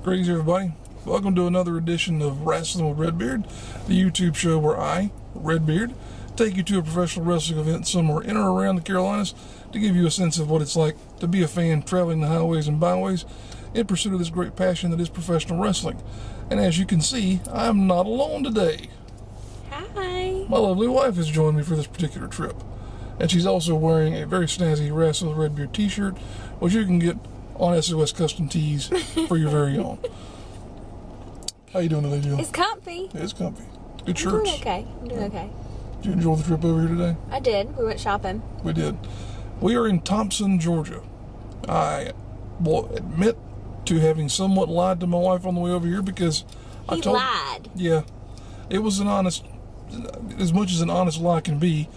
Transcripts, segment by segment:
Greetings, everybody. Welcome to another edition of Rasslin with Redbeard, the YouTube show where I, Redbeard, take you to a professional wrestling event somewhere in or around the Carolinas to give you a sense of what it's like to be a fan traveling the highways and byways in pursuit of this great passion that is professional wrestling. And as you can see, I'm not alone today. Hi. My lovely wife has joined me for this particular trip. And she's also wearing a very snazzy Rasslin with Redbeard t-shirt, which you can get on SOS Custom Tees for your very own. How you doing today, Jill? It's comfy. It's comfy. Good I'm shirts. doing okay. I'm doing okay. Did you enjoy the trip over here today? I did. We went shopping. We did. We are in Thomson, Georgia. I will admit to having somewhat lied to my wife on the way over here because I He told lied. Yeah, it was an honest, as much as an honest lie can be,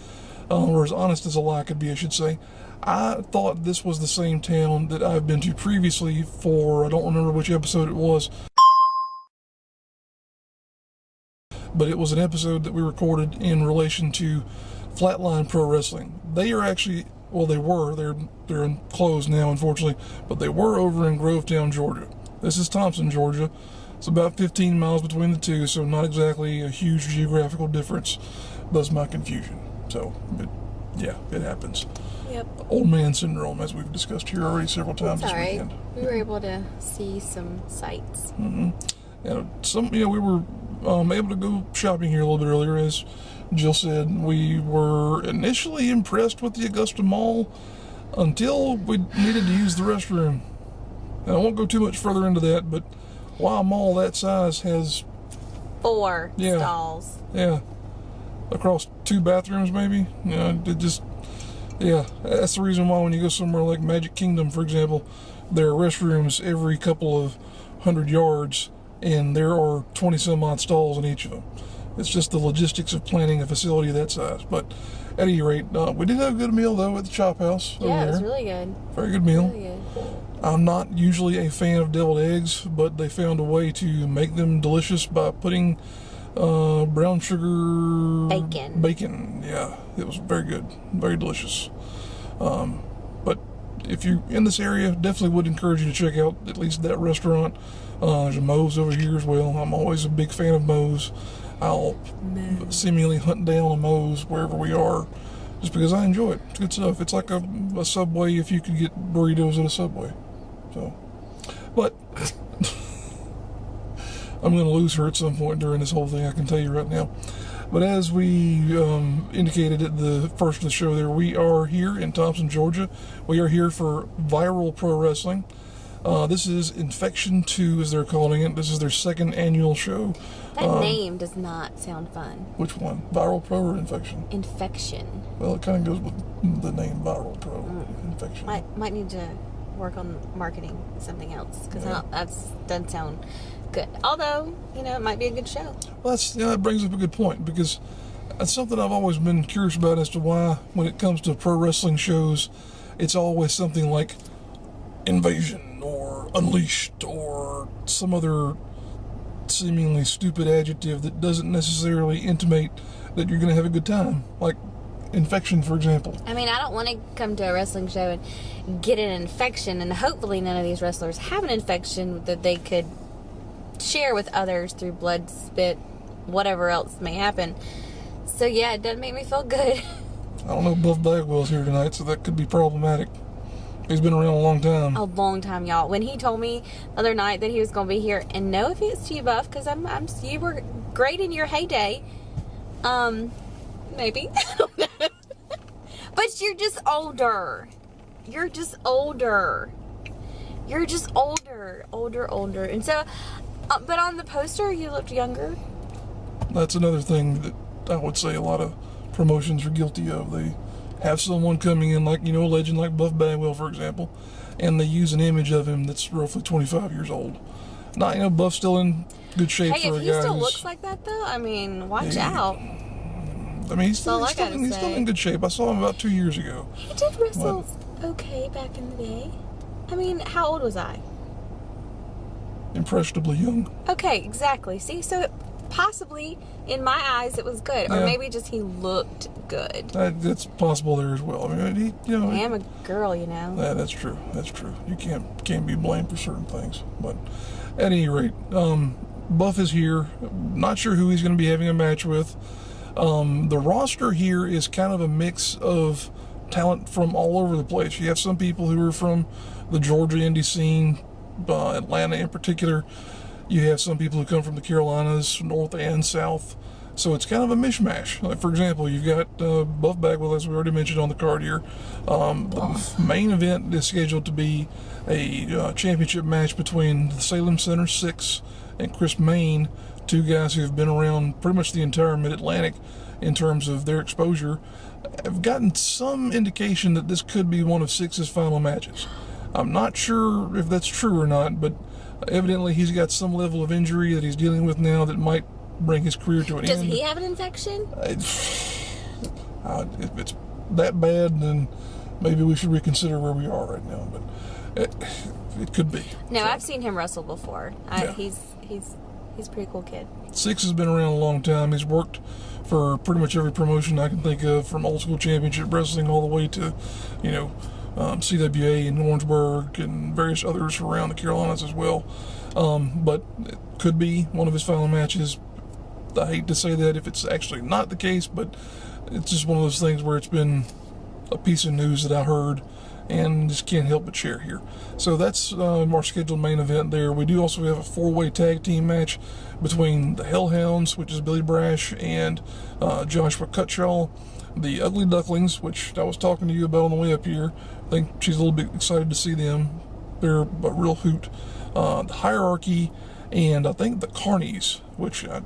or as honest as a lie could be, I should say. I thought this was the same town that I've been to previously for, I don't remember which episode it was, but it was an episode that we recorded in relation to Flatline Pro Wrestling. They are actually, well, they were, they're closed now, unfortunately, but they were over in Grovetown, Georgia. This is Thomson, Georgia. It's about 15 miles between the two, so not exactly a huge geographical difference. Thus my confusion. So, but yeah, it happens. Yep. Old man syndrome, as we've discussed here already several times It's this all right. weekend. We were able to see some sights. Mm-hmm. We were able to go shopping here a little bit earlier, as Jill said. We were initially impressed with the Augusta Mall until we needed to use the restroom. And I won't go too much further into that, but while a mall that size has 4 stalls. Yeah. Across 2 bathrooms, maybe. That's the reason why when you go somewhere like Magic Kingdom, for example, there are restrooms every couple of 100 yards, and there are 20 some odd stalls in each of them. It's just the logistics of planning a facility that size. But at any rate, we did have a good meal though at the Chop House. Yeah, it was really good. Very good meal. Really good. I'm not usually a fan of deviled eggs, but they found a way to make them delicious by putting brown sugar bacon. Yeah, it was very good, very delicious. But if you're in this area, definitely would encourage you to check out at least that restaurant. There's a Moe's over here as well. I'm always a big fan of Moe's. I'll seemingly hunt down a Moe's wherever we are just because I enjoy it. It's good stuff. It's like a Subway if you could get burritos at a Subway. So, but I'm going to lose her at some point during this whole thing, I can tell you right now. But as we indicated at the first of the show there, we are here in Thomson, Georgia. We are here for Viral Pro Wrestling. This is Infection 2, as they're calling it. This is their 2nd annual show. That name does not sound fun. Which one? Viral Pro or Infection? Infection. Well, it kind of goes with the name Viral Pro. Infection. Might need to work on marketing something else, because that doesn't sound good. Although, it might be a good show. Well, that brings up a good point, because that's something I've always been curious about as to why, when it comes to pro wrestling shows, it's always something like Invasion or Unleashed or some other seemingly stupid adjective that doesn't necessarily intimate that you're going to have a good time, like Infection, for example. I mean, I don't want to come to a wrestling show and get an infection, and hopefully none of these wrestlers have an infection that they could share with others through blood, spit, whatever else may happen. So yeah, it doesn't make me feel good. I don't know, Buff Bagwell's here tonight, so that could be problematic. He's been around a long time. A long time, y'all. When he told me the other night that he was going to be here, and no offense to you, Buff, because you were great in your heyday. Maybe. But you're just older. You're just older. Older. And so, but on the poster, you looked younger. That's another thing that I would say a lot of promotions are guilty of. They have someone coming in like, a legend like Buff Bagwell, for example, and they use an image of him that's roughly 25 years old. Now, Buff's still in good shape for a guy. Hey, if he still looks like that, though, I mean, watch out. I mean, he's still in good shape. I saw him about 2 years ago. He did wrestle okay back in the day. I mean, how old was I? Impressionably young. Okay, exactly. See, so possibly, in my eyes, it was good. Or maybe just he looked good. It's possible there as well. I mean, I am a girl, Yeah, that's true. That's true. You can't be blamed for certain things. But at any rate, Buff is here. Not sure who he's going to be having a match with. The roster here is kind of a mix of talent from all over the place. You have some people who are from the Georgia indie scene, Atlanta in particular. You have some people who come from the Carolinas, north and south. So it's kind of a mishmash. Like, for example, you've got Buff back with us, we already mentioned on the card here. The main event is scheduled to be a championship match between the Salem Center 6 and Chris Main, two guys who have been around pretty much the entire Mid-Atlantic in terms of their exposure. I've gotten some indication that this could be one of Six's final matches. I'm not sure if that's true or not, but evidently he's got some level of injury that he's dealing with now that might bring his career to an end. Does he have an infection? If it's that bad, then maybe we should reconsider where we are right now, but it could be. No, so, I've seen him wrestle before. He's a pretty cool kid. Six has been around a long time. He's worked for pretty much every promotion I can think of, from old school championship wrestling all the way to, CWA in Orangeburg and various others around the Carolinas as well. But it could be one of his final matches. I hate to say that if it's actually not the case, but it's just one of those things where it's been a piece of news that I heard and just can't help but share here. So that's our scheduled main event there. We do also have a 4-way tag team match between the Hellhounds, which is Billy Brash, and Joshua Cutshaw. The Ugly Ducklings, which I was talking to you about on the way up here. I think she's a little bit excited to see them. They're a real hoot. The Hierarchy, and I think the Carnies, which I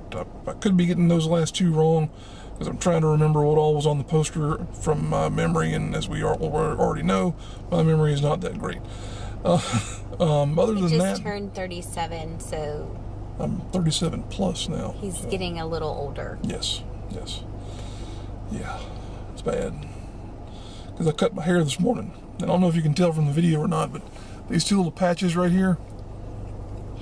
could be getting those last two wrong, because I'm trying to remember what all was on the poster from my memory, and as we already know, my memory is not that great. Other than that... He just turned 37, so... I'm 37 plus now. He's getting a little older. Yes. Yeah, it's bad. Because I cut my hair this morning. And I don't know if you can tell from the video or not, but these two little patches right here,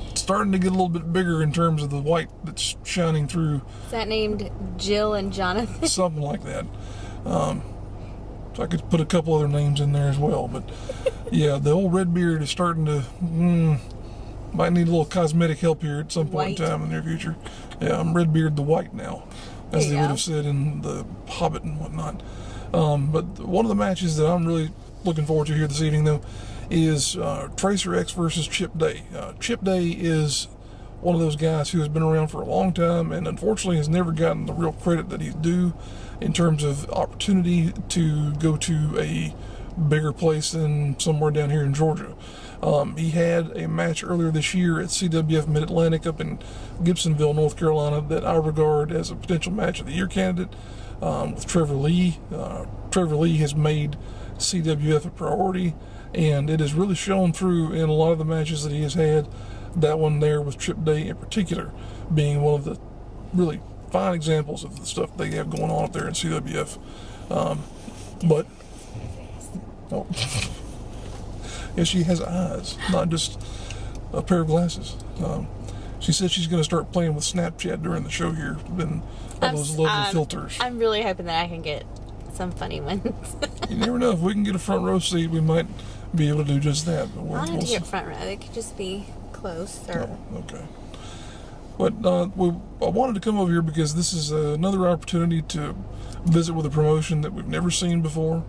it's starting to get a little bit bigger in terms of the white that's shining through. Is that named Jill and Jonathan? Something like that. So I could put a couple other names in there as well. But yeah, the old Redbeard is starting to... might need a little cosmetic help here at some point in time in the near future. Yeah, I'm Redbeard the White now, as they would have said in the Hobbit and whatnot. But one of the matches that I'm really looking forward to here this evening, though, is Tracer X versus Chip Day. Chip Day is one of those guys who has been around for a long time and unfortunately has never gotten the real credit that he's due in terms of opportunity to go to a bigger place than somewhere down here in Georgia. He had a match earlier this year at CWF Mid-Atlantic up in Gibsonville, North Carolina, that I regard as a potential match of the year candidate with Trevor Lee. Trevor Lee has made CWF a priority, and it has really shown through in a lot of the matches that he has had. That one there with Chip Day in particular being one of the really fine examples of the stuff they have going on up there in CWF. Yeah, she has eyes, not just a pair of glasses. She said she's going to start playing with Snapchat during the show here. Been all those lovely filters. I'm really hoping that I can get some funny ones. You never know. If we can get a front row seat, we might be able to do just that. But I don't have to get front row. It could just be close. Oh, okay. But I wanted to come over here because this is another opportunity to visit with a promotion that we've never seen before.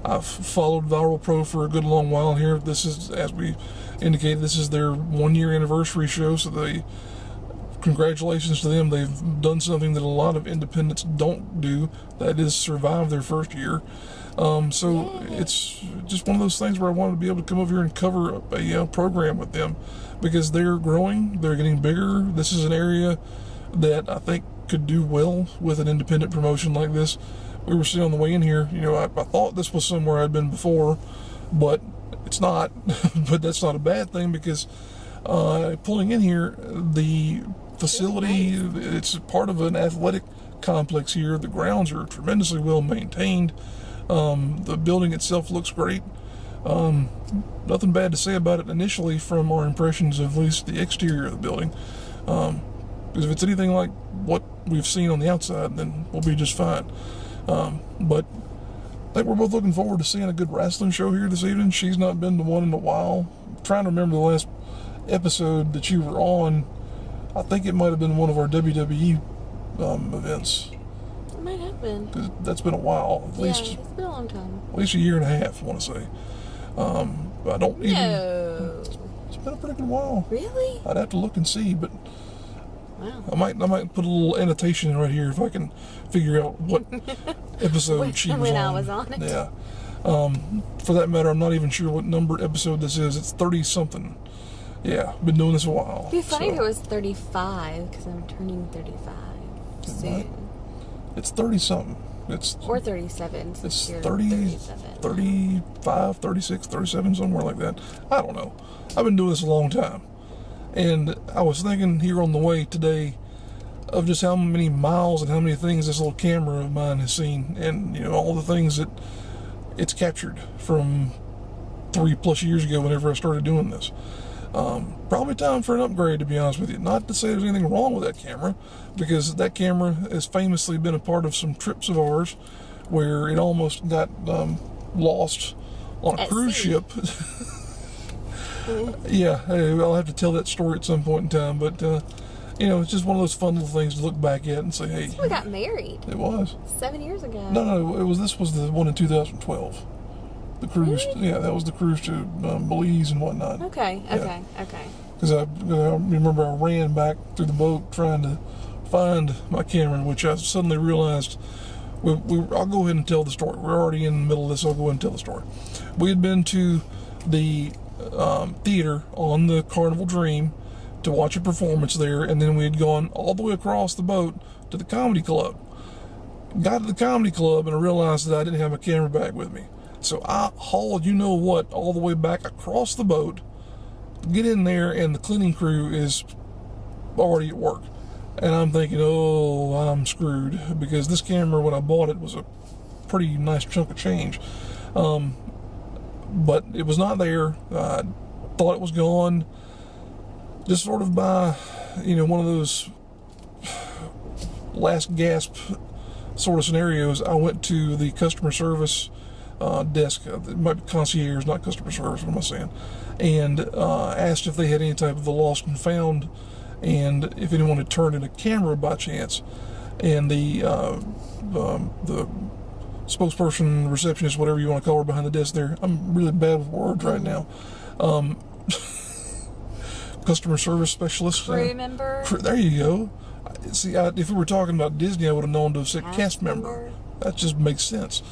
I've followed Viral Pro for a good long while here. This is, as we indicated, this is their 1-year anniversary show, so congratulations to them. They've done something that a lot of independents don't do, that is survive their first year. So it's just one of those things where I wanted to be able to come over here and cover a program with them, because they're growing, they're getting bigger. This is an area that I think could do well with an independent promotion like this. We were sitting on the way in here, I thought this was somewhere I'd been before, but it's not. But that's not a bad thing, because pulling in here, the facility, it's part of an athletic complex here. The grounds are tremendously well maintained. The building itself looks great. Nothing bad to say about it initially from our impressions of at least the exterior of the building. Because if it's anything like what we've seen on the outside, then we'll be just fine. But I think we're both looking forward to seeing a good wrestling show here this evening. She's not been to one in a while. I'm trying to remember the last episode that you were on. I think it might have been one of our WWE events. It might have been. 'Cause that's been a while. At least, it's been a long time. At least a year and a half, I want to say. I don't even... No. It's been a pretty good while. Really? I'd have to look and see, but... Wow. I might put a little annotation right here if I can figure out what episode she was on. When I was on it. Yeah. For that matter, I'm not even sure what number episode this is. It's 30-something. Yeah, been doing this a while. It'd be funny if it was 35, because I'm turning 35 soon. It's 30-something. Or 37. It's 30, 35, 36, 37, somewhere like that. I don't know. I've been doing this a long time. And I was thinking here on the way today of just how many miles and how many things this little camera of mine has seen. And, all the things that it's captured from 3+ years ago whenever I started doing this. Probably time for an upgrade, to be honest with you. Not to say there's anything wrong with that camera, because that camera has famously been a part of some trips of ours where it almost got lost on a cruise ship. Yeah, I'll have to tell that story at some point in time, but it's just one of those fun little things to look back at and say, hey. We got married. It was 7 years ago. No, this was the one in 2012. The cruise, really? Yeah, that was the cruise to Belize and whatnot. Okay. Because I remember I ran back through the boat trying to find my camera, which I suddenly realized. I'll go ahead and tell the story. We're already in the middle of this. I'll go ahead and tell the story. We had been to the theater on the Carnival Dream to watch a performance there, and then we had gone all the way across the boat to the comedy club. Got to the comedy club and I realized that I didn't have my camera bag with me. So I hauled all the way back across the boat, get in there, and the cleaning crew is already at work. And I'm thinking, oh, I'm screwed, because this camera, when I bought it, was a pretty nice chunk of change. But it was not there. I thought it was gone. Just sort of by, one of those last gasp sort of scenarios, I went to the customer service desk. It might be concierge, not customer service, what am I saying? And asked if they had any type of a lost and found, and if anyone had turned in a camera by chance. And the spokesperson, receptionist, whatever you want to call her behind the desk there, I'm really bad with words right now. Customer service specialist. Crew member. There you go. See, if we were talking about Disney, I would have known to have said cast member. That just makes sense.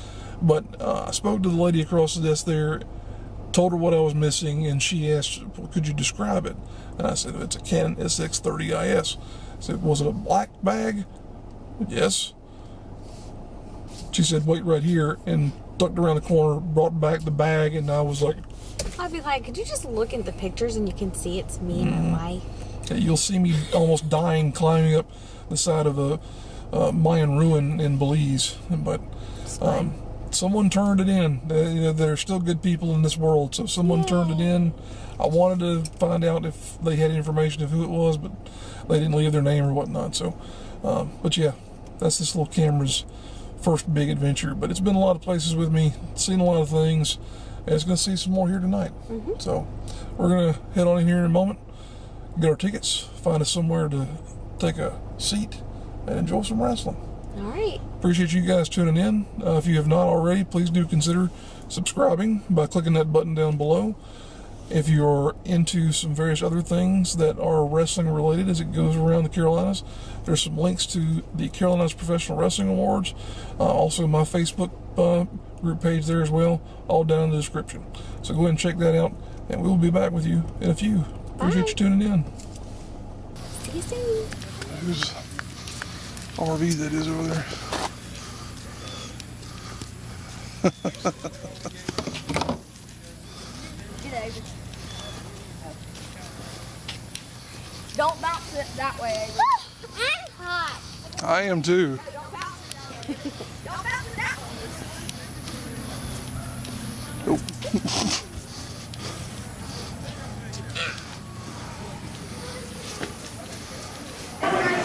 But I spoke to the lady across the desk there, told her what I was missing, and she asked, well, could you describe it? And I said, it's a Canon SX30IS. I said, was it a black bag? Yes. She said, wait right here, and ducked around the corner, brought back the bag, and I was like... I'd be like, could you just look at the pictures and you can see it's me and my wife? Yeah, you'll see me almost dying climbing up the side of a Mayan ruin in Belize. But someone turned it in. There are still good people in this world, so someone turned it in. I wanted to find out if they had information of who it was, but they didn't leave their name or whatnot. So, but yeah, that's this little camera's first big adventure. But it's been a lot of places with me, seen a lot of things, and it's going to see some more here tonight. Mm-hmm. So we're going to head on in here in a moment, get our tickets, find us somewhere to take a seat, and enjoy some wrestling. All right. Appreciate you guys tuning in. If you have not already, please do consider subscribing by clicking that button down below. If you're into some various other things that are wrestling related as it goes around the Carolinas, there's some links to the Carolinas Professional Wrestling Awards, also my Facebook group page there as well, all down in the description. So go ahead and check that out, and we'll be back with you in a few. Appreciate you tuning in. See you soon. There's RV that is over there. Don't bounce it that way, Avery. I'm hot. I am too. Don't bounce it. Don't bounce it that way. Nope.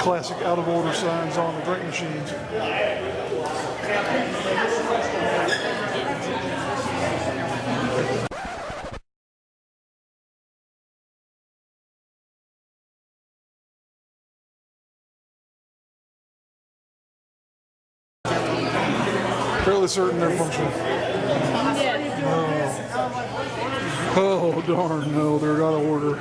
classic out of order signs on the drink machines. Fairly certain they're functional. Oh darn, no, they're out of order.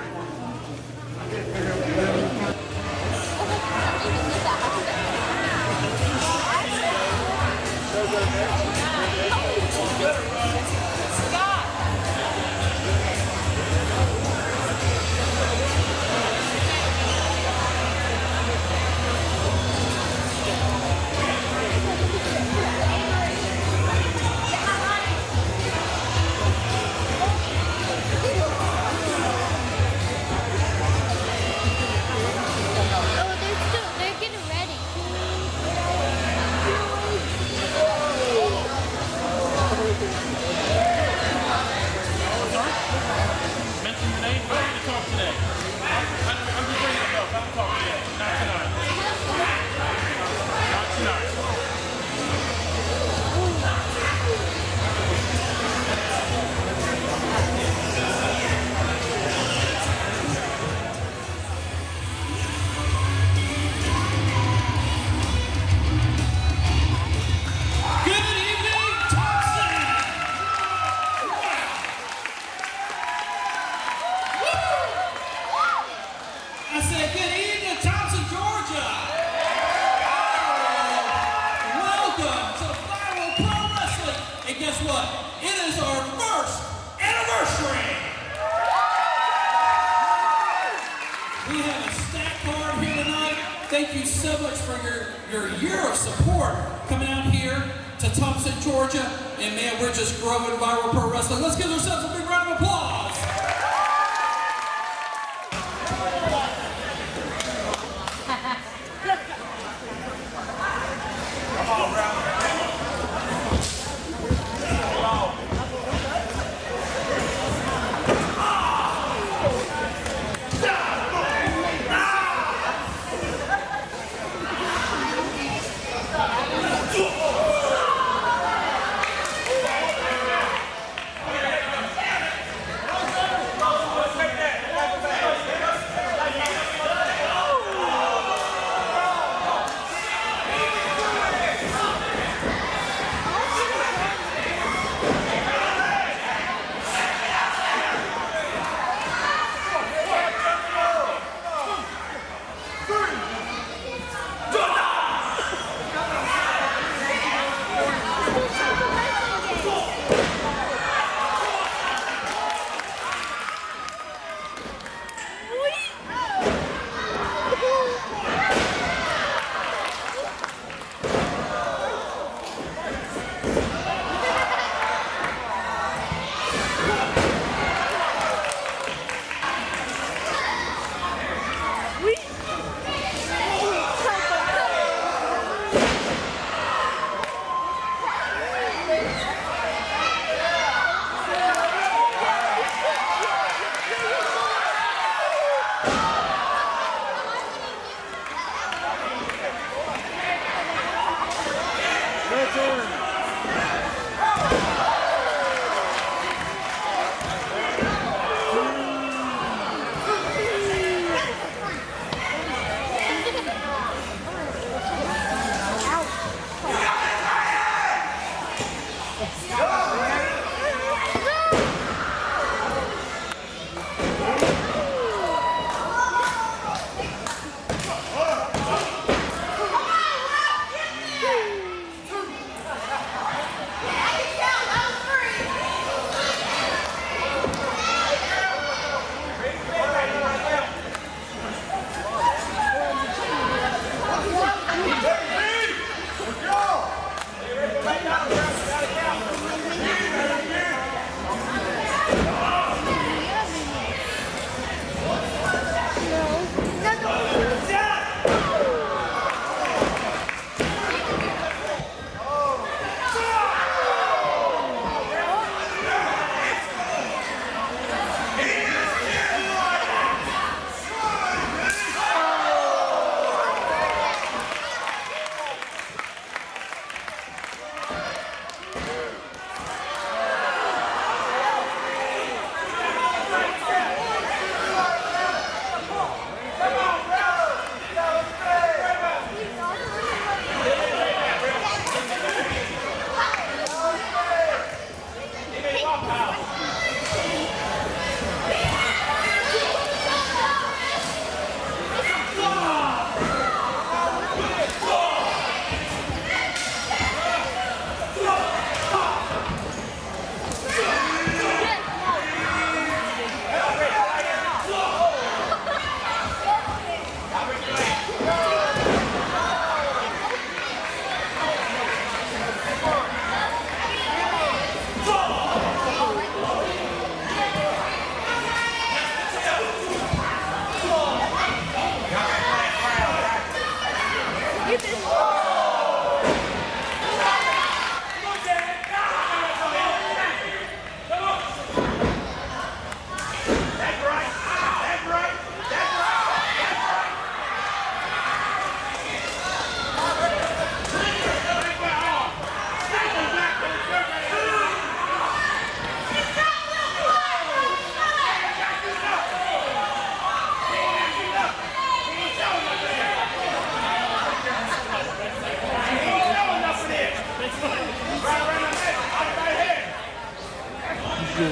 Thank you so much for your year of support coming out here to Thomson, Georgia. And man, we're just growing viral pro wrestling. Let's give ourselves a big round of applause.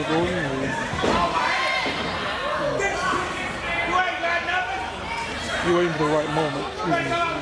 going. You're waiting for the right moment.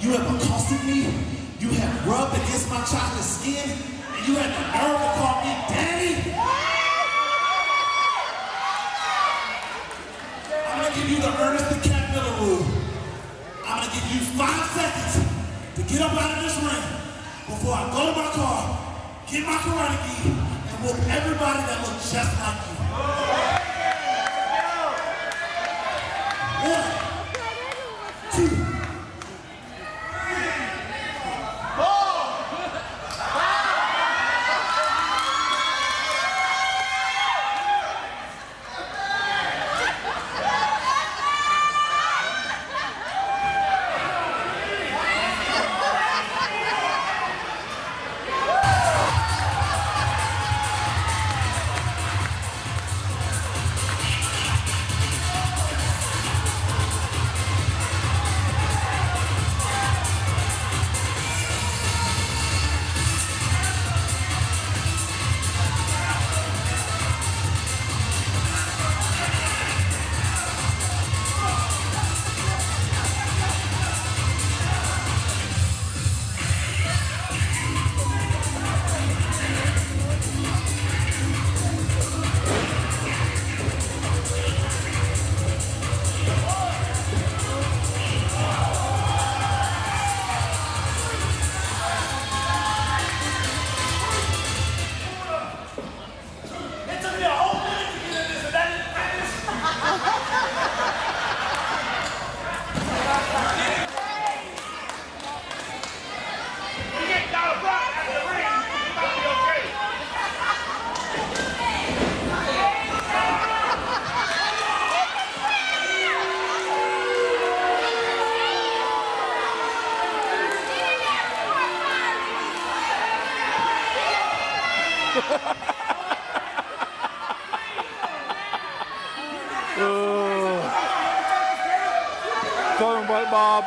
You have accosted me. You have rubbed against my chocolate skin. And you had the nerve to call me daddy. I'm going to give you the Ernest the Cat Miller rule. I'm going to give you 5 seconds to get up out of this ring before I go to my car, get my karate gi, and whoop everybody that looks just like you. 1, 2. Tell him what, Bob.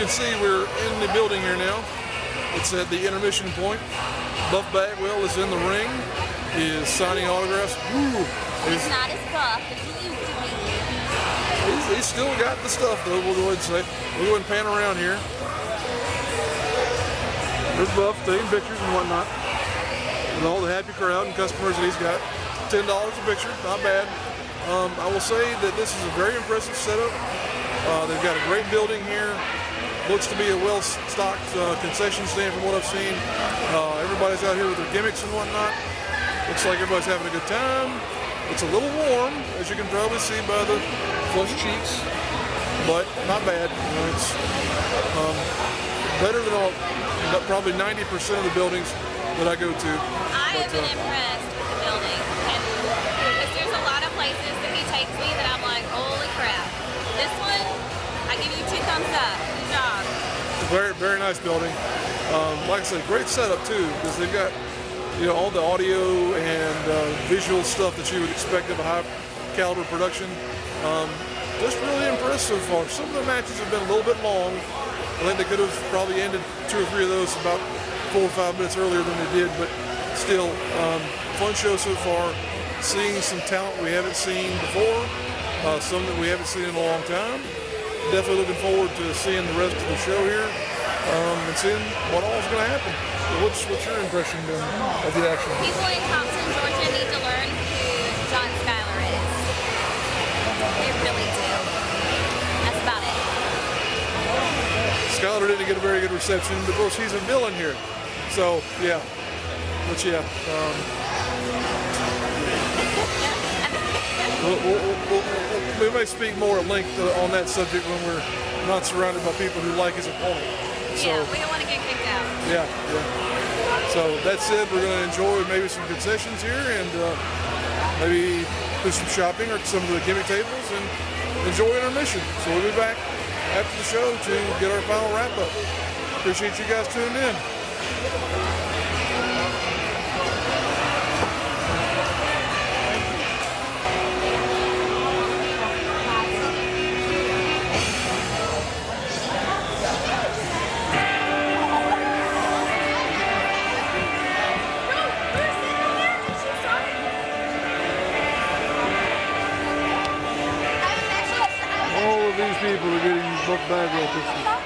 can see, we're in the building here now. It's at the intermission point. Buff Bagwell is in the ring. He is signing autographs. Woo. He's not as buff as he used to be. He's still got the stuff, though, we'll go ahead and say. We'll go ahead and pan around here. There's Buff taking pictures and whatnot. And all the happy crowd and customers that he's got. $10 a picture, not bad. I will say that this is a very impressive setup. They've got a great building here. Looks to be a well-stocked concession stand from what I've seen. Everybody's out here with their gimmicks and whatnot. Looks like everybody's having a good time. It's a little warm, as you can probably see by the flushed cheeks, but not bad. You know, it's better than probably 90% of the buildings that I go to. I have been impressed with the building, and because there's a lot of places that he takes me that I'm like, holy crap. This one, I give you 2 thumbs up. Good job. Very, very nice building. Like I said, great setup too, because they've got, you know, all the audio and visual stuff that you would expect of a high caliber production. Just really impressed so far. Some of the matches have been a little bit long. I think they could have probably ended 2 or 3 of those about 4 or 5 minutes earlier than they did, but still, fun show so far. Seeing some talent we haven't seen before, some that we haven't seen in a long time. Definitely looking forward to seeing the rest of the show here and seeing what all is going to happen. What's your impression of the action? People in Thomson, Georgia need to learn who John Schuyler is. They really do. That's about it. Schuyler didn't get a very good reception, but of course he's a villain here. So, yeah. But yeah. We may speak more at length on that subject when we're not surrounded by people who like his opponent. So, yeah, we don't want to get kicked out. Yeah. So that said, we're going to enjoy maybe some concessions here and maybe do some shopping or some of the gimmick tables and enjoy intermission. So we'll be back after the show to get our final wrap up. Appreciate you guys tuning in. These people are getting Buff Bagwell pictures.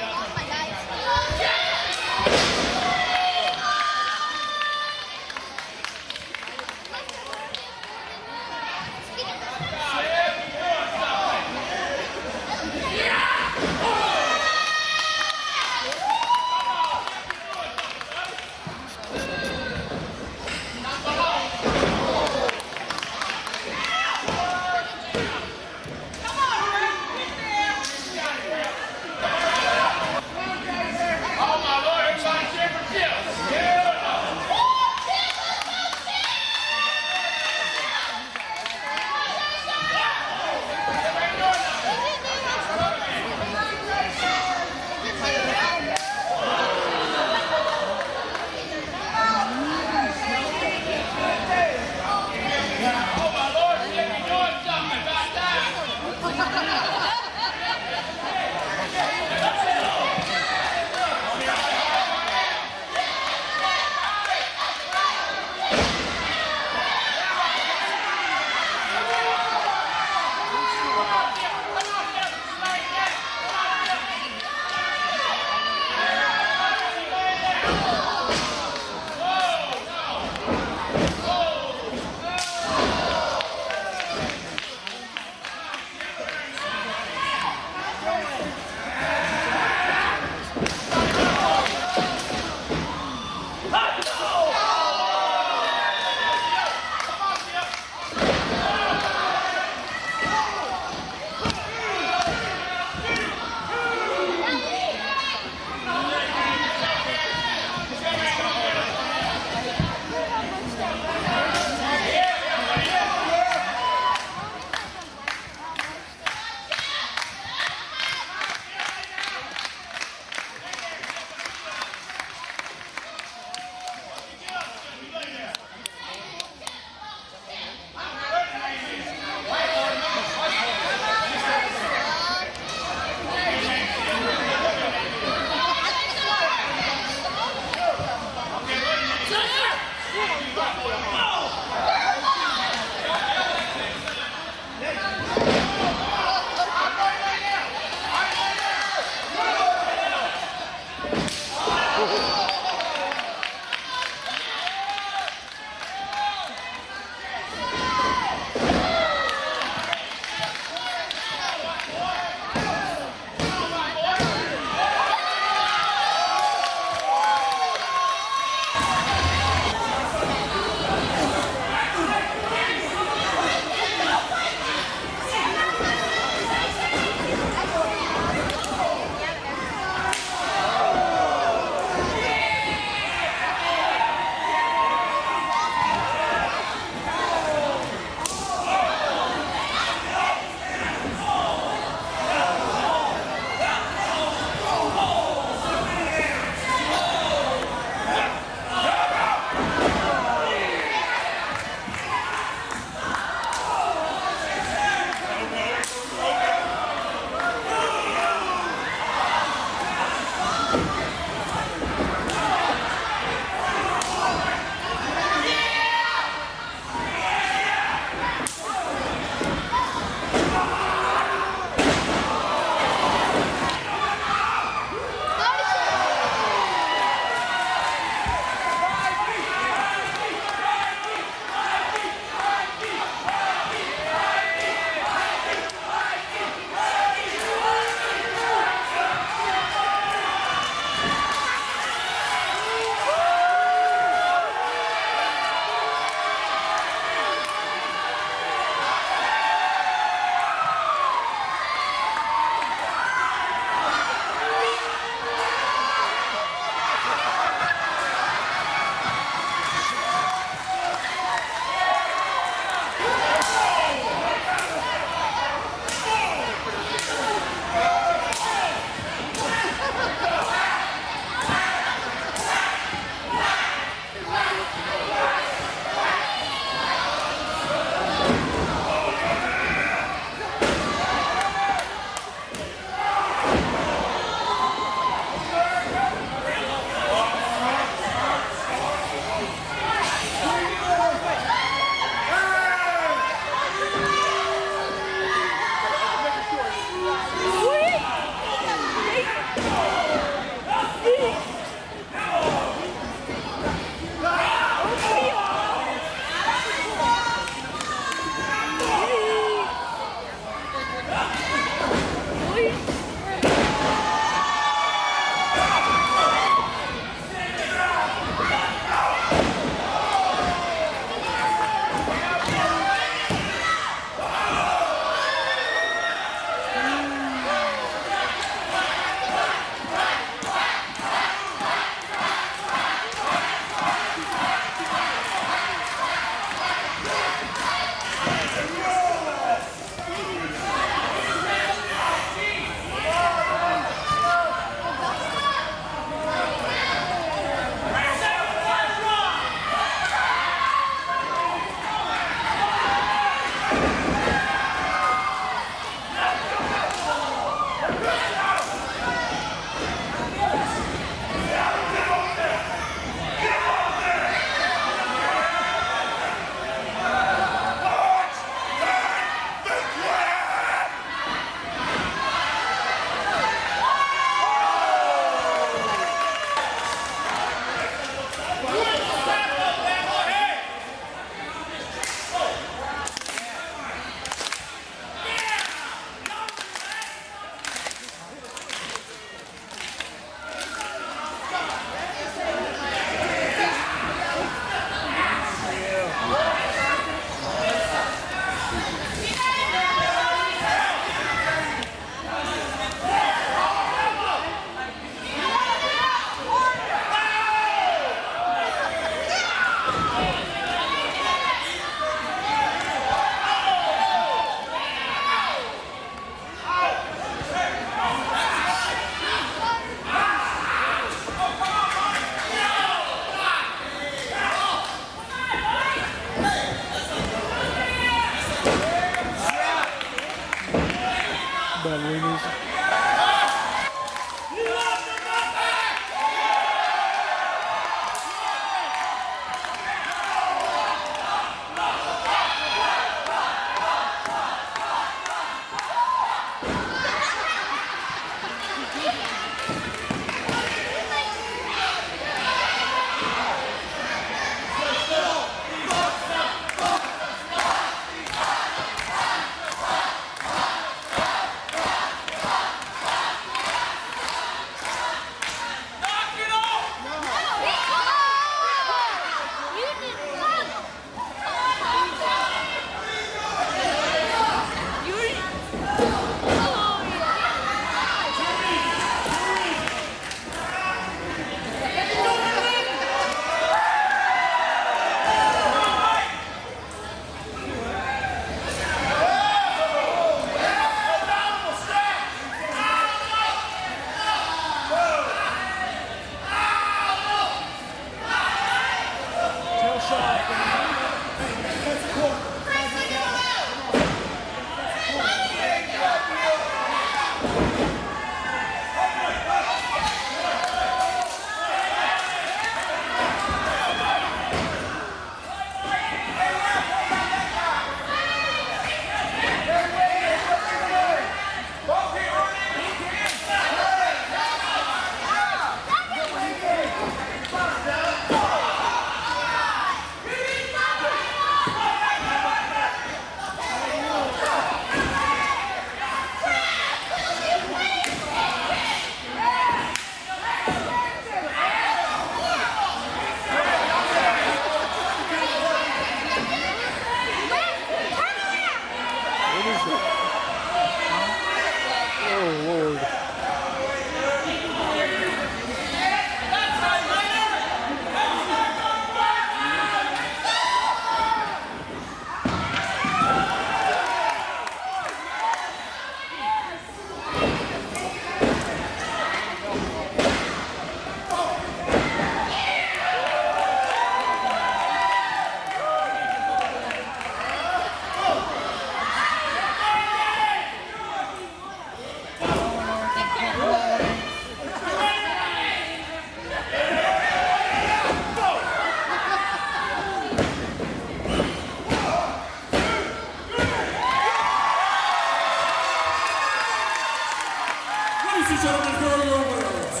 are your winners,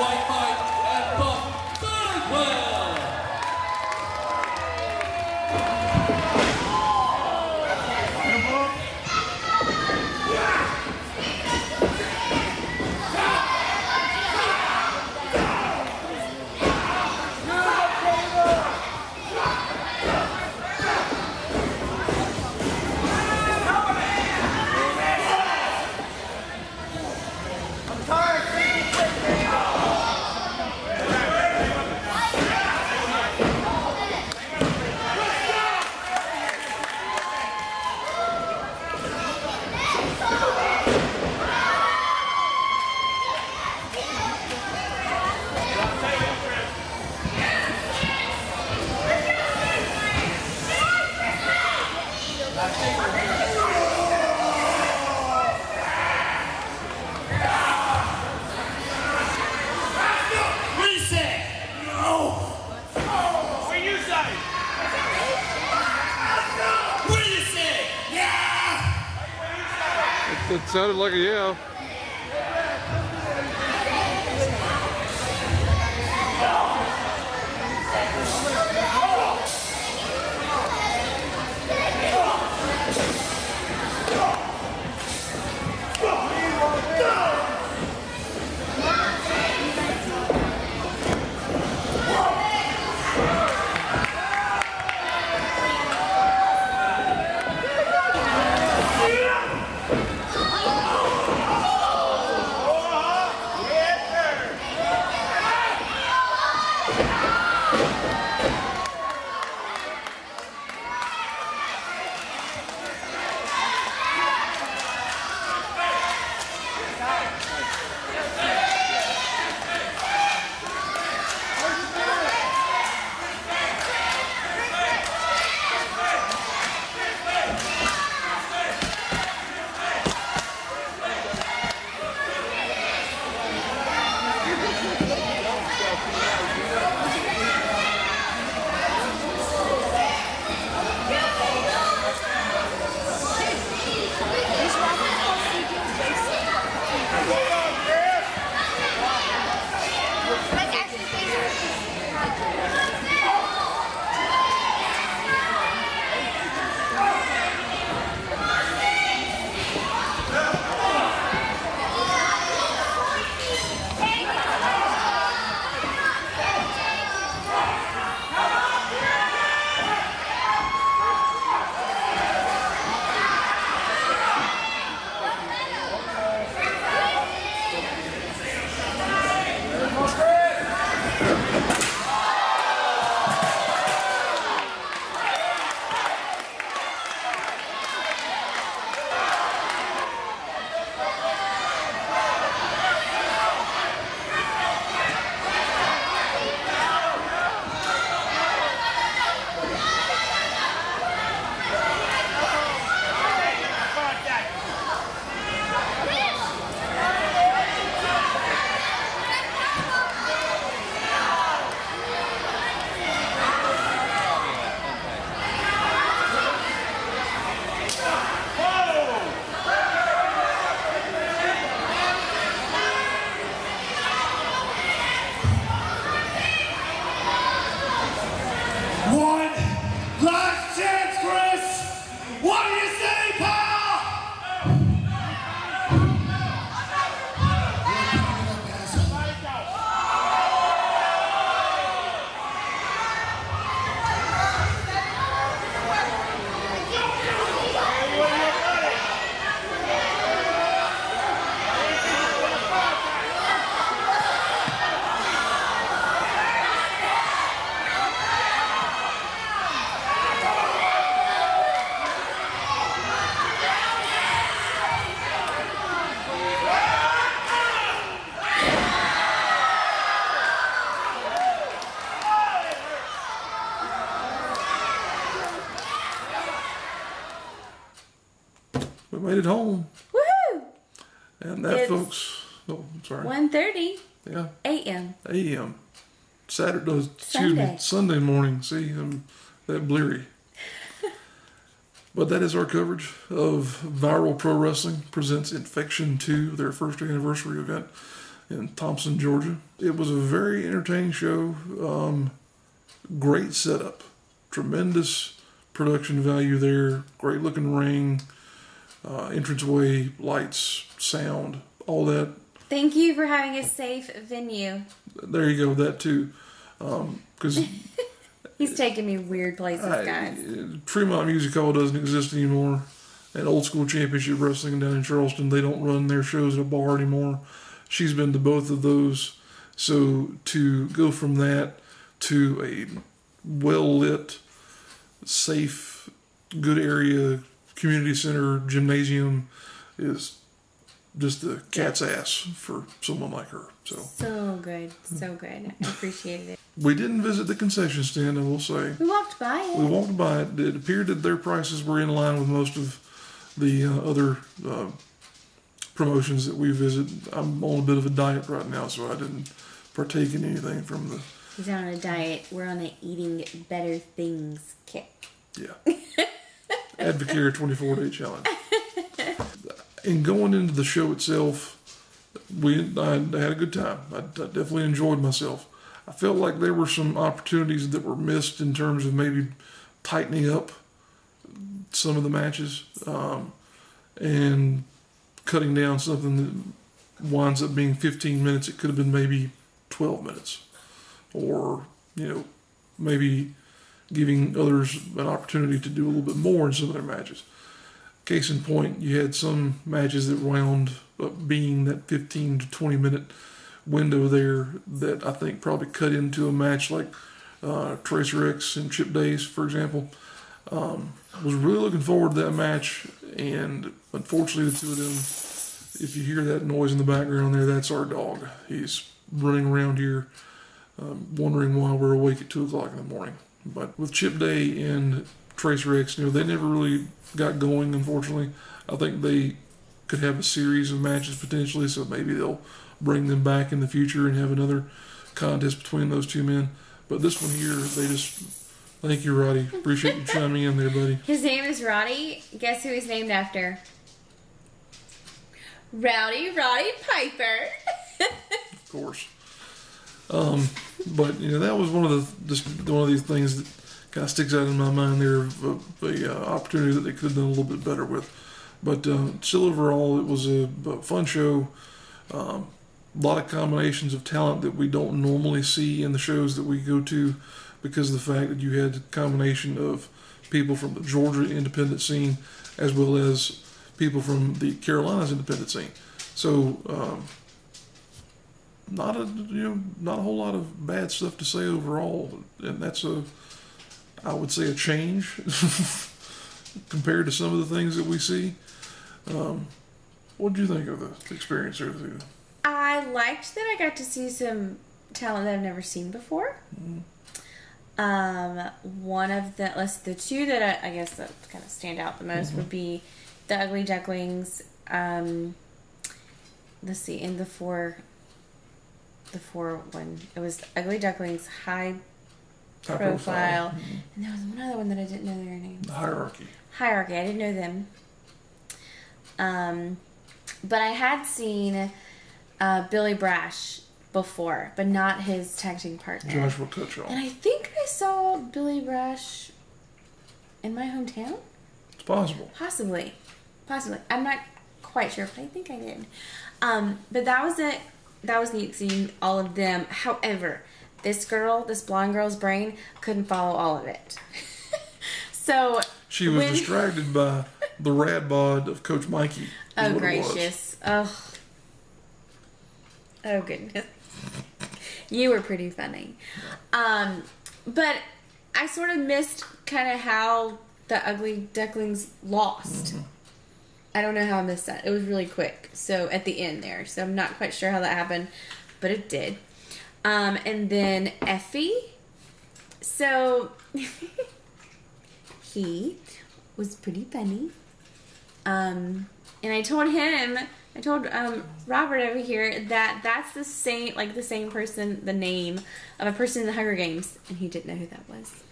White Knight and Buff Bagwell. It sounded like a yeah. Made it home. Woohoo! And that, folks, oh, I'm sorry. 1:30 Yeah. a.m. a.m. Saturday, Sunday. Sunday morning. See, I'm that bleary. But that is our coverage of Viral Pro Wrestling presents Infection 2, their first anniversary event. in Thomson, Georgia. It was a very entertaining show. Great setup. Tremendous production value there. Great looking ring. Entranceway, lights, sound, all that. Thank you for having a safe venue. There you go, that too. Because he's taking me weird places, guys. Tremont Music Hall doesn't exist anymore. And Old School Championship Wrestling down in Charleston, they don't run their shows at a bar anymore. She's been to both of those. So to go from that to a well-lit, safe, good area, community center, gymnasium is just the cat's ass for someone like her. So good. So good. I appreciated it. We didn't visit the concession stand, I will say. We walked by it. We walked by it. It appeared that their prices were in line with most of the other promotions that we visit. I'm on a bit of a diet right now, so I didn't partake in anything from the... He's on a diet. We're on an eating better things kick. Yeah. Advocare 24-day challenge. And going into the show itself, I had a good time. I definitely enjoyed myself. I felt like there were some opportunities that were missed in terms of maybe tightening up some of the matches and cutting down something that winds up being 15 minutes. It could have been maybe 12 minutes. Or, maybe giving others an opportunity to do a little bit more in some of their matches. Case in point, you had some matches that wound up being that 15 to 20 minute window there that I think probably cut into a match like Tracer X and Chip Days, for example. Was really looking forward to that match, and unfortunately the two of them, if you hear that noise in the background there, that's our dog. He's running around here wondering why we're awake at 2 o'clock in the morning. But with Chip Day and Tracer X, they never really got going, unfortunately. I think they could have a series of matches potentially, so maybe they'll bring them back in the future and have another contest between those two men. But this one here, they just... Thank you, Roddy. Appreciate you chiming in there, buddy. His name is Roddy. Guess who he's named after? Roddy Piper. Of course. But that was one of these things that kind of sticks out in my mind there of the opportunity that they could have done a little bit better with. But still, overall, it was a fun show. A lot of combinations of talent that we don't normally see in the shows that we go to, because of the fact that you had a combination of people from the Georgia independent scene as well as people from the Carolinas independent scene. So not a whole lot of bad stuff to say overall, and that's I would say a change compared to some of the things that we see. What did you think of the experience there? I liked that I got to see some talent that I've never seen before. Mm-hmm. One of the two that I guess that kind of stand out the most would be the Ugly Ducklings. Let's see, in the four one, it was Ugly Ducklings, high profile. Mm-hmm. And there was one other one that I didn't know their name. Hierarchy. I didn't know them. But I had seen Billy Brash before, but not his tag team partner, Joshua Cutchall. And I think I saw Billy Brash in my hometown. It's possible. Possibly. I'm not quite sure, but I think I did. But that was it. That was neat seeing all of them. However, this blonde girl's brain couldn't follow all of it. So she was distracted by the rad bod of Coach Mikey. Oh, gracious. Oh goodness. You were pretty funny. But I sort of missed kind of how the Ugly Ducklings lost. Mm-hmm. I don't know how I missed that. It was really quick. So at the end there. So I'm not quite sure how that happened, but it did. And then Effie. So he was pretty funny. And I told Robert over here that that's the same person, the name of a person in the Hunger Games, and he didn't know who that was.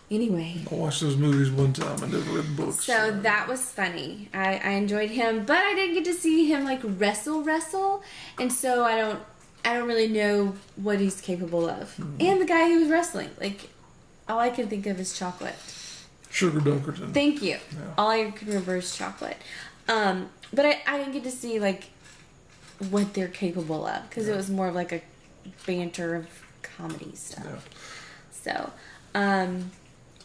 Anyway. I watched those movies one time. I never read the books. So that was funny. I enjoyed him, but I didn't get to see him like wrestle, and so I don't really know what he's capable of. Mm-hmm. And the guy who was wrestling, like, all I can think of is chocolate. Sugar Dunkerton. Thank you. Yeah. All I can remember is chocolate. But I didn't get to see like what they're capable of because it was more of like a banter of comedy stuff. Yeah. So,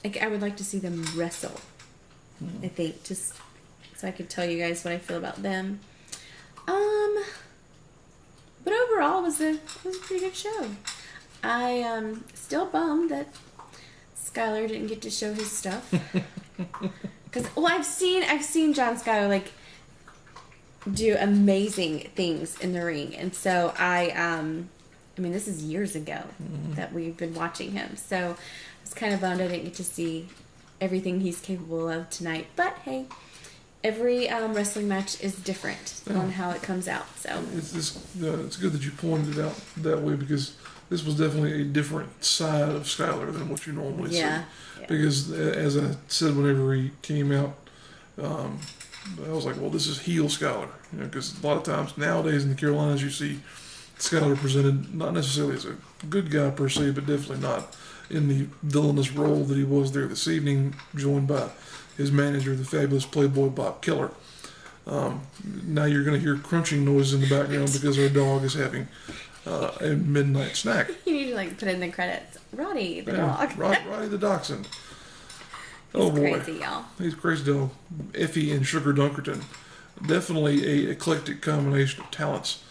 like, I would like to see them wrestle. I think, just so I could tell you guys what I feel about them. But overall, it was a pretty good show. I still bummed that Skylar didn't get to show his stuff. Because I've seen John Skylar like do amazing things in the ring, and so I mean, this is years ago that we've been watching him. So I was kind of bummed I didn't get to see everything he's capable of tonight. But hey, every wrestling match is different on how it comes out. So it's good that you pointed it out that way because this was definitely a different side of Skylar than what you normally see. Yeah. Because as I said, whenever he came out, I was like, well, this is heel Skylar. Because a lot of times nowadays in the Carolinas, you see Skylar presented not necessarily as a good guy per se, but definitely not in the villainous role that he was there this evening, joined by his manager, the fabulous Playboy Bob Keller. Now you're going to hear crunching noises in the background because our dog is having a midnight snack. You need to like put in the credits. Roddy the dog. Roddy the dachshund. He's crazy, y'all. He's a crazy dog. Effie and Sugar Dunkerton. Definitely a eclectic combination of talents.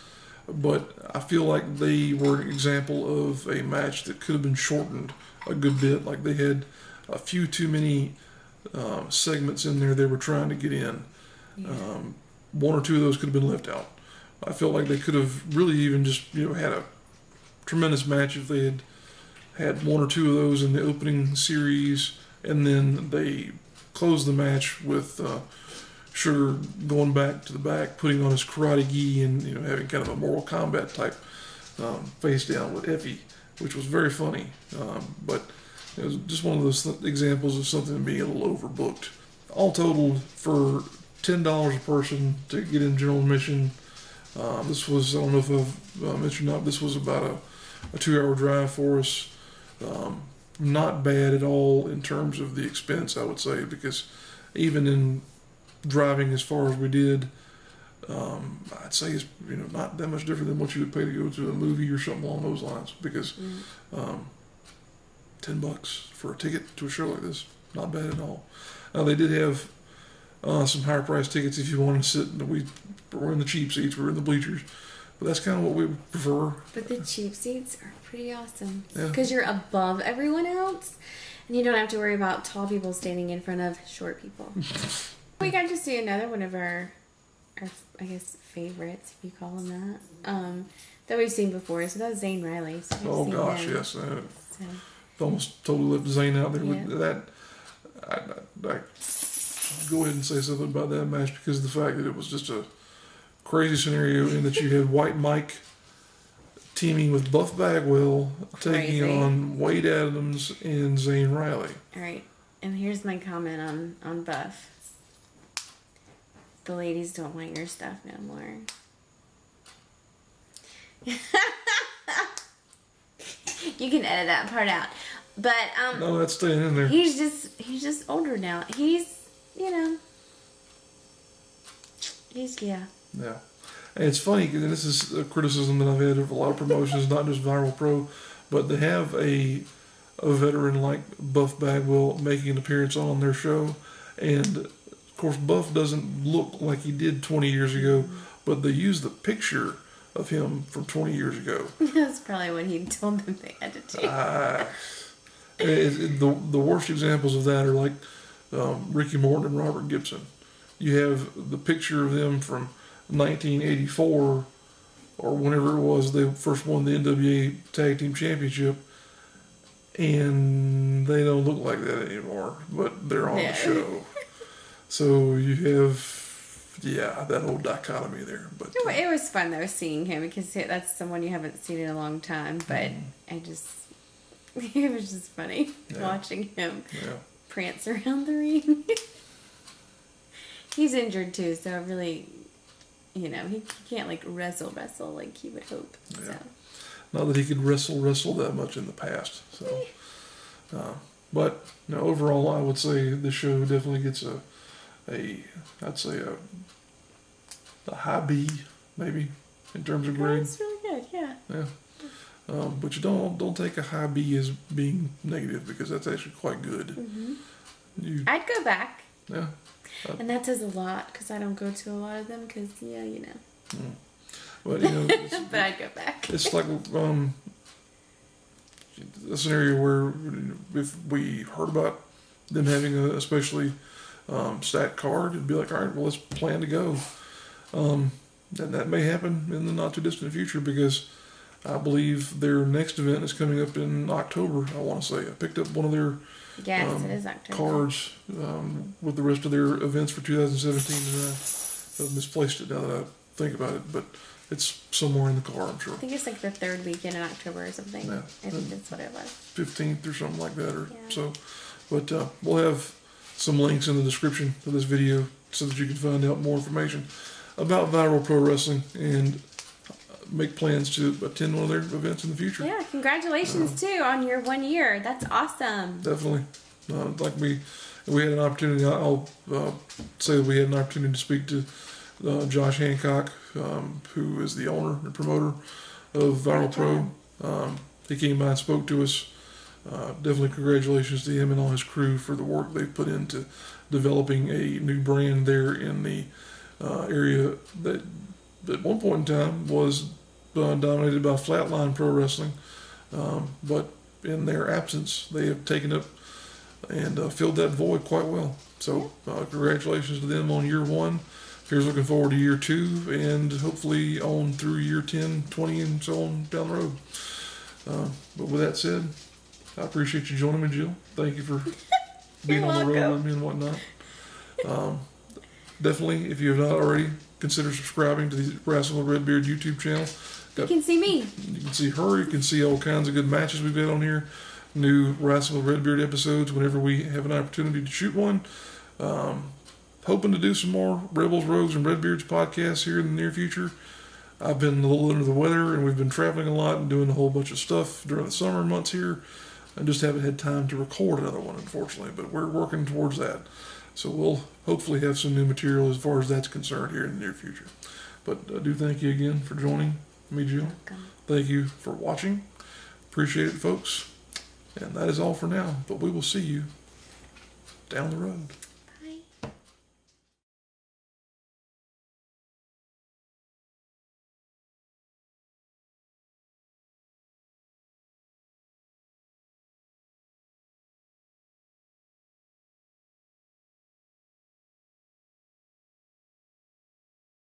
But I feel like they were an example of a match that could have been shortened a good bit. Like they had a few too many segments in there they were trying to get in. Yeah. One or two of those could have been left out. I felt like they could have really even just had a tremendous match if they had one or two of those in the opening series, and then they closed the match with Sugar going back to the back, putting on his karate gi, and having kind of a Mortal Kombat type face down with Effie, which was very funny. But it was just one of those examples of something being a little overbooked. All totaled, for $10 a person to get in general admission. This was, I don't know if I've mentioned or not, this was about a 2-hour drive for us. Not bad at all in terms of the expense, I would say, because even in driving as far as we did, I'd say it's not that much different than what you would pay to go to a movie or something along those lines, because $10 for a ticket to a show like this, not bad at all. They did have some higher price tickets if you wanted to sit. We were in the cheap seats, we were in the bleachers, but that's kind of what we prefer. But the cheap seats are pretty awesome because you're above everyone else, and you don't have to worry about tall people standing in front of short people. We got to see another one of our I guess favorites, if you call them that we've seen before. So that was Zane Riley. So oh gosh, him. Yes. Almost totally left Zane out there with that. I go ahead and say something about that match because of the fact that it was just a crazy scenario in that you had White Mike teaming with Buff Bagwell, taking on Wade Adams and Zane Riley. All right, and here's my comment on Buff. The ladies don't want your stuff no more. You can edit that part out. But no, that's staying in there. He's just older now. He's Yeah. And it's funny, and this is a criticism that I've had of a lot of promotions, not just Viral Pro, but they have a veteran like Buff Bagwell making an appearance on their show, and of course Buff doesn't look like he did 20 years ago, but they use the picture of him from 20 years ago. That's probably what he told them they had to do. The worst examples of that are like Ricky Morton and Robert Gibson. You have the picture of them from 1984 or whenever it was they first won the NWA Tag Team Championship, and they don't look like that anymore, but they're on the show. So you have, that whole dichotomy there. But it was fun though seeing him because that's someone you haven't seen in a long time. But It was just funny watching him prance around the ring. He's injured too, so really, he can't like wrestle like he would hope. Yeah. So. Not that he could wrestle that much in the past. So, but overall, I would say this show definitely gets I'd say a high B maybe in terms of grade. That's really good. Yeah. Yeah. But you don't take a high B as being negative, because that's actually quite good. Mm-hmm. I'd go back. Yeah. And that says a lot, because I don't go to a lot of them, because, But, but I'd go back. It's like a scenario where if we heard about them having a especially stacked card, it'd be like, all right, well, let's plan to go. And that may happen in the not too distant future, because I believe their next event is coming up in October, I want to say. I picked up one of their it is October. Cards with the rest of their events for 2017, and I've misplaced it now that I think about it, but it's somewhere in the car, I'm sure. I think it's like the third weekend in October or something. Yeah. I think that's what it was. 15th or something like that, so. But we'll have some links in the description of this video so that you can find out more information about Viral Pro Wrestling and make plans to attend one of their events in the future. Yeah, congratulations too on your 1 year. That's awesome. Definitely. Like we had an opportunity. I'll say that we had an opportunity to speak to Josh Hancock, who is the owner and promoter of Viral Pro. He came by and spoke to us. Definitely congratulations to him and all his crew for the work they've put into developing a new brand there in the area that at one point in time was dominated by Flatline Pro Wrestling, but in their absence they have taken up and filled that void quite well. So congratulations to them on year 1. Here's looking forward to year 2, and hopefully on through year 10, 20, and so on down the road. But with that said, I appreciate you joining me, Jill. Thank you for being on the road with me and whatnot. Definitely, if you have not already, consider subscribing to the Rasslin with Redbeard YouTube channel. You can see me. You can see her. You can see all kinds of good matches we've had on here. New Rasslin with Redbeard episodes whenever we have an opportunity to shoot one. Hoping to do some more Rebels, Rogues, and Redbeards podcasts here in the near future. I've been a little under the weather, and we've been traveling a lot and doing a whole bunch of stuff during the summer months here. I just haven't had time to record another one, unfortunately, but we're working towards that. So we'll hopefully have some new material as far as that's concerned here in the near future. But I do thank you again for joining me, Jill. Thank you for watching. Appreciate it, folks. And that is all for now, but we will see you down the road.